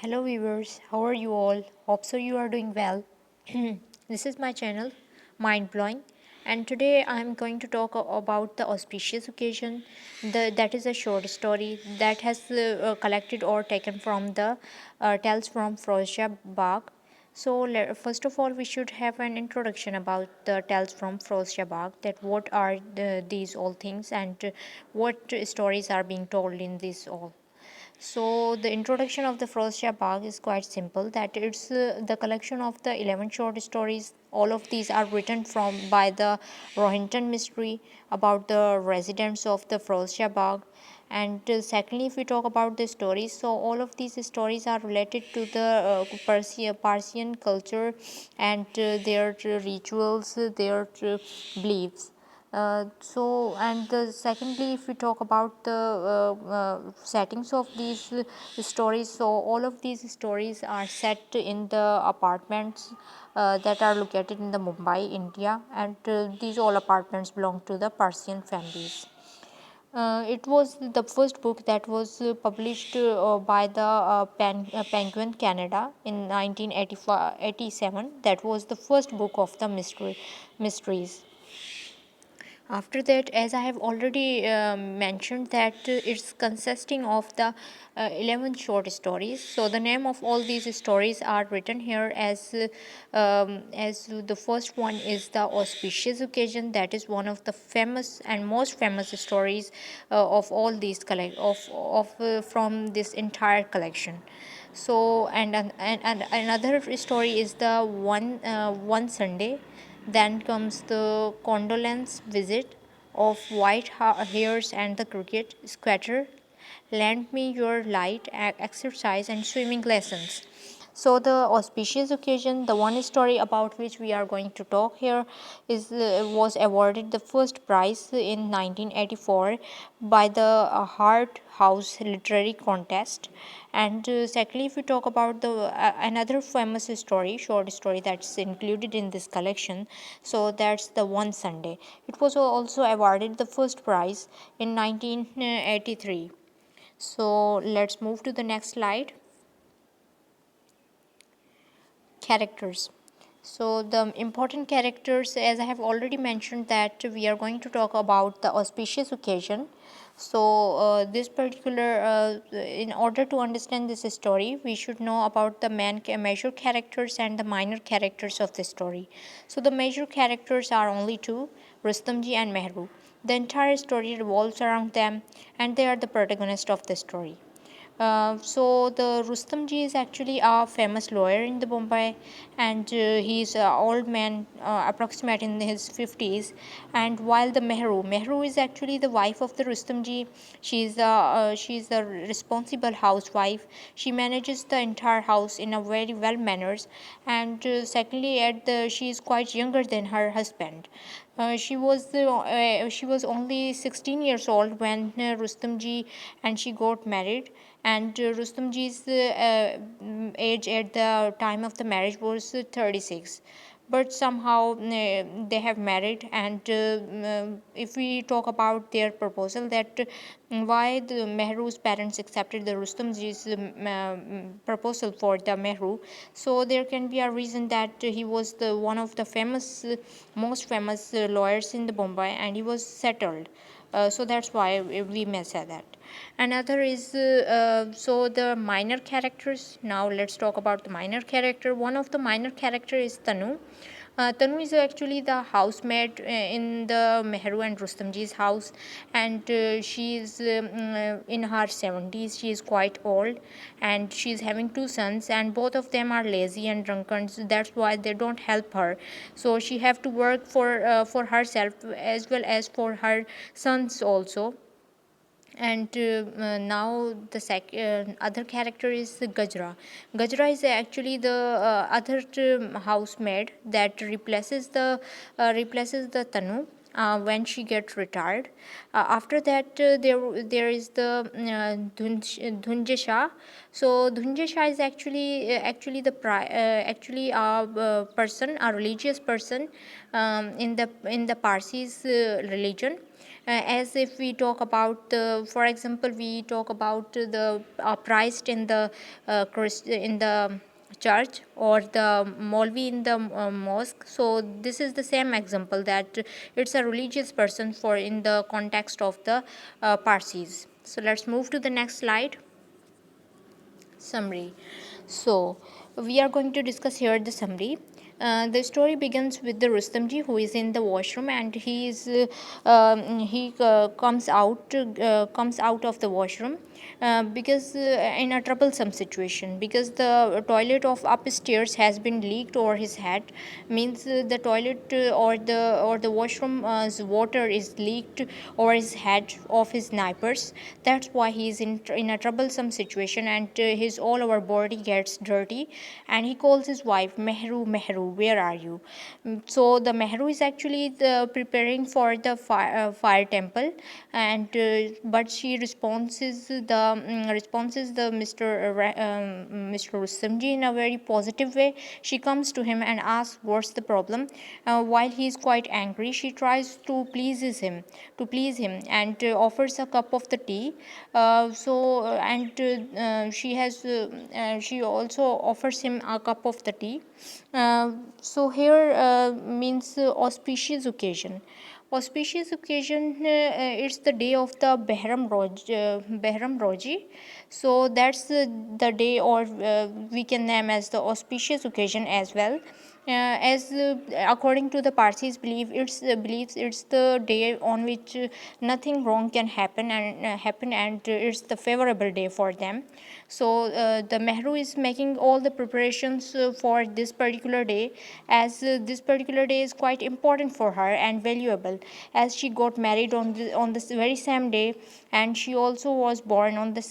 Hello viewers, how are you all? Hope so you are doing well. This is my channel, Mind Blowing, and today I am going to talk about the auspicious occasion. That is a short story that has collected or taken from the Tales from Frozia Bagh. So first of all, we should have an introduction about the Tales from Frozia Bagh. That what are these all things and what stories are being told in this all. So the introduction of the Frostia Bagh is quite simple. That it's the collection of the 11 short stories. All of these are written from by the Rohinton mystery about the residents of the Frostia Bagh. And secondly, if we talk about the stories, so all of these stories are related to the Persian culture and their rituals, their beliefs. And secondly, if we talk about the settings of these stories, so all of these stories are set in the apartments that are located in the Mumbai, India, and these all apartments belong to the Persian families. It was the first book that was published by the Penguin Canada in 1987. That was the first book of the mysteries. After that, as I have already mentioned, that it's consisting of the 11 short stories. So the name of all these stories are written here as the first one is the Auspicious Occasion. That is one of the famous and most famous stories of all these from this entire collection. So and another story is the one Sunday. Then comes the condolence visit of white hares and the cricket squatter. Lend me your light, exercise, and swimming lessons. So the auspicious occasion, the one story about which we are going to talk here, is was awarded the first prize in 1984 by the Hart House Literary Contest. And secondly, if we talk about the another famous story, short story that's included in this collection, so that's the One Sunday. It was also awarded the first prize in 1983. So let's move to the next slide. Characters. So the important characters, as I have already mentioned, that we are going to talk about the auspicious occasion. So this particular in order to understand this story, we should know about the major characters and the minor characters of the story. So the major characters are only two, Rustamji and Mehru. The entire story revolves around them, and they are the protagonist of the story. So the Rustamji is actually a famous lawyer in the Bombay, and he's an old man, approximate in his 50s. And while the Mehru is actually the wife of the Rustamji. She's a responsible housewife. She manages the entire house in a very well manners. And secondly, she is quite younger than her husband. She was only 16 years old when Rustamji and she got married, and Rustamji's age at the time of the marriage was 36. But somehow they have married, and if we talk about their proposal, that why the Mehru's parents accepted the Rustamji's proposal for the Mehru, so there can be a reason that he was the one of the most famous lawyers in the Bombay, and he was settled. So that's why we may say that. Another is so the minor characters. Now let's talk about the minor character. One of the minor character is Tanu. Tanu is actually the housemaid in the Mehru and Rustamji's house, and she is in her 70s. She is quite old, and she is having two sons, and both of them are lazy and drunken. So that's why they don't help her. So she have to work for herself as well as for her sons also. And now the other character is the Gajra. Gajra is actually the other housemaid that replaces the Tanu when she gets retired. After that, there is the Dhunjasha. So Dhunjasha is actually actually person, a religious person, in the Parsis religion. As if we talk about, for example, we talk about the priest in the in the church, or the Molvi in the mosque. So this is the same example, that it's a religious person for in the context of the Parsis. So let's move to the next slide. Summary. So, we are going to discuss here the summary. The story begins with the Rustamji, who is in the washroom, and he comes out of the washroom because in a troublesome situation, because the toilet of upstairs has been leaked over his head. Means the toilet or the washroom's water is leaked over his head of his neighbors. That's why he is in a troublesome situation, and his all over body gets dirty, and he calls his wife, Mehru, Mehru, where are you? So the Mehru is actually preparing for the fire temple, and but she responses the Mr. Rustamji in a very positive way. She comes to him and asks what's the problem. While he is quite angry, she tries to please him and offers a cup of the tea. She also offers him a cup of the tea. So here means auspicious occasion. Auspicious occasion, it's the day of the Behram Roji. So that's the day, or we can name as the auspicious occasion as well. As according to the Parsis believes it's the day on which nothing wrong can happen, and it's the favorable day for them. So the Mehru is making all the preparations for this particular day, as this particular day is quite important for her and valuable, as she got married on this very same day, and she also was born on this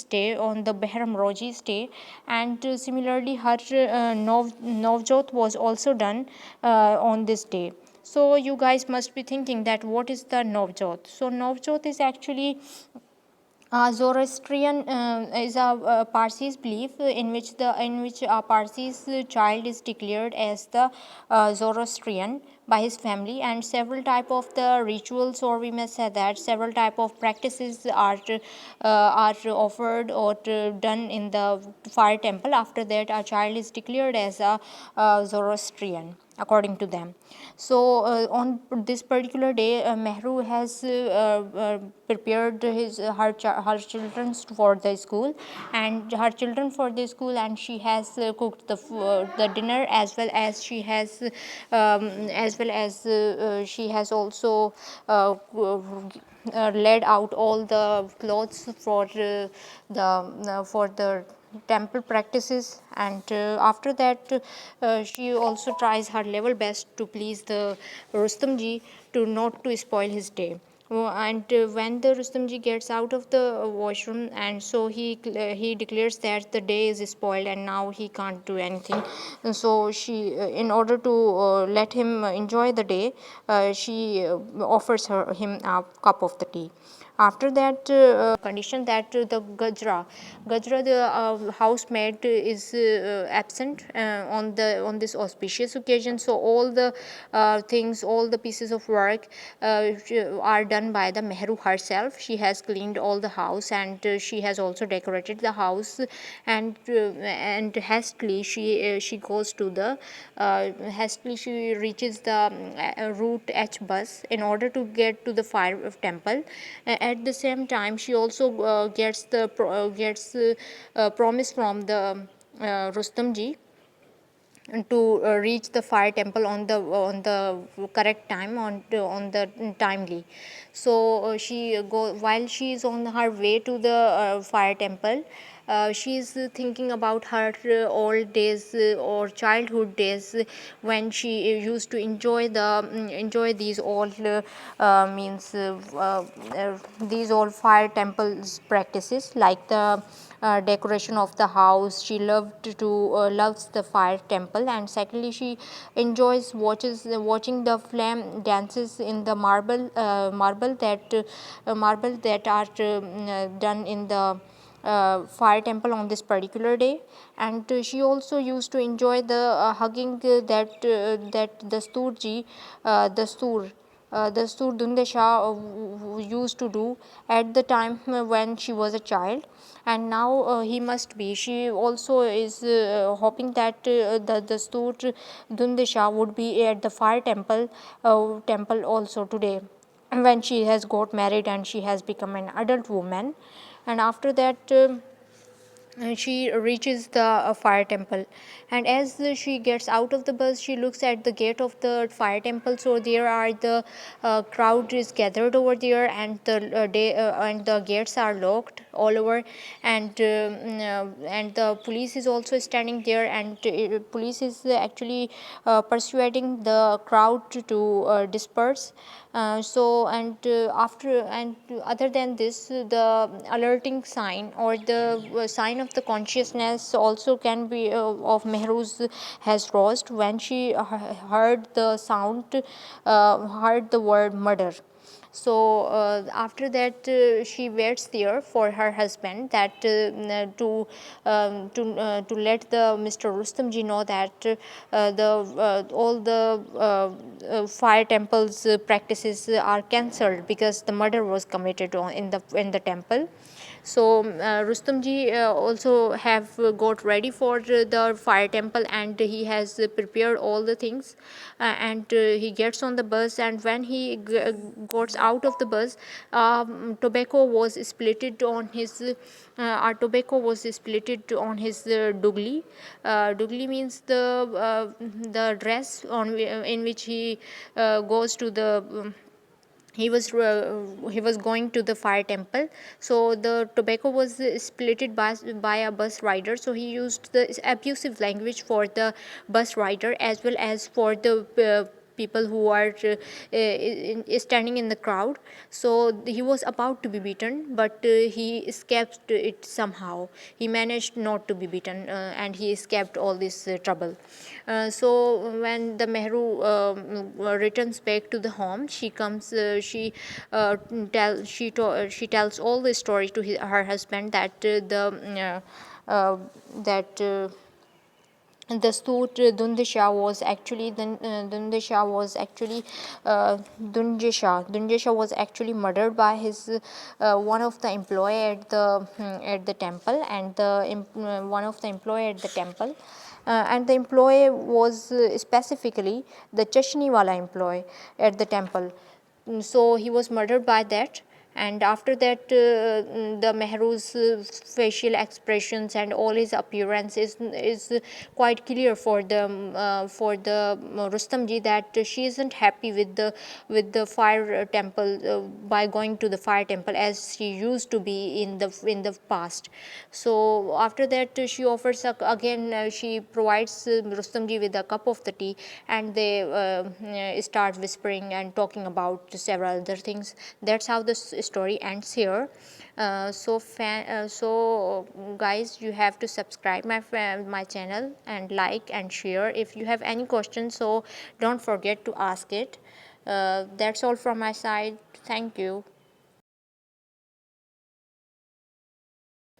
day, on the Behram Roji's day. And similarly, her Navjot was also done on this day. So you guys must be thinking that what is the Navjot? So Navjot is actually Zoroastrian, is a Parsi's belief in which a Parsi's child is declared as the Zoroastrian by his family, and several type of the rituals, or we may say that several type of practices are offered or done in the fire temple. After that, a child is declared as a Zoroastrian according to them. So on this particular day, Mehru has prepared her children for the school, and she has cooked the dinner, she has also laid out all the clothes for the temple practices. And after that, she also tries her level best to please the Rustamji, to not to spoil his day. And when the Rustamji gets out of the washroom, and so he declares that the day is spoiled and now he can't do anything. And so she, in order to let him enjoy the day, she offers him a cup of the tea. After that, condition that the Gajra, the housemaid, is absent on this auspicious occasion. So all the things, all the pieces of work are done by the Mehru herself. She has cleaned all the house, and she has also decorated the house. And she goes to the hastily she reaches the route H bus in order to get to the fire temple. At the same time, she also gets promise from the Rustamji to reach the fire temple on the correct time, on the timely. So she go while she is on her way to the fire temple. She is thinking about her old days, or childhood days, when she used to enjoy these all means these all fire temples practices, like the decoration of the house. She loves the fire temple, and secondly, she enjoys watching the flame dances in the marble that are done in the fire temple on this particular day. And she also used to enjoy the hugging that the Sturji the Sur Dundasha used to do at the time when she was a child, and now he must be. She also is hoping that the Sur Dundasha would be at the fire temple also today, when she has got married and she has become an adult woman. And after that, she reaches the fire temple, and as she gets out of the bus, she looks at the gate of the fire temple. So there are the crowd is gathered over there, and the gates are locked all over. And the police is also standing there, and police is actually persuading the crowd to disperse. So and after and other than this, the alerting sign, or the sign of the consciousness also can be of Mehruz has roused when she heard the sound, heard the word murder. So after that, she waits there for her husband, that to let the Mr. Rustamji know that the all the fire temples practices are cancelled, because the murder was committed in the temple. So Rustamji also have got ready for the fire temple, and he has prepared all the things, and he gets on the bus. And when he gets out of the bus, tobacco was splitted on his dugli. Dugli means the dress in which he goes to the he was going to the fire temple. So the tobacco was splitted by a bus rider, so he used the abusive language for the bus rider, as well as for the people who are standing in the crowd. So he was about to be beaten, but he escaped it somehow. He managed not to be beaten, and he escaped all this trouble. So when the Mehru returns back to the home, she comes. She tells all the story to her husband, that that the Sut Dundasha was actually Dundasha was actually murdered by his one of the employee at the temple, and one of the employee at the temple. And the employee was specifically the Chashniwala employee at the temple. So he was murdered by that. And after that, the Mehru's facial expressions and all his appearance is quite clear for the Rustamji, that she isn't happy with the fire temple, by going to the fire temple as she used to be in the past. So after that, she offers again, she provides Rustamji with a cup of the tea, and they start whispering and talking about several other things. That's how the story ends here. So guys, you have to subscribe my channel, and like and share. If you have any questions, so don't forget to ask it. That's all from my side. Thank you.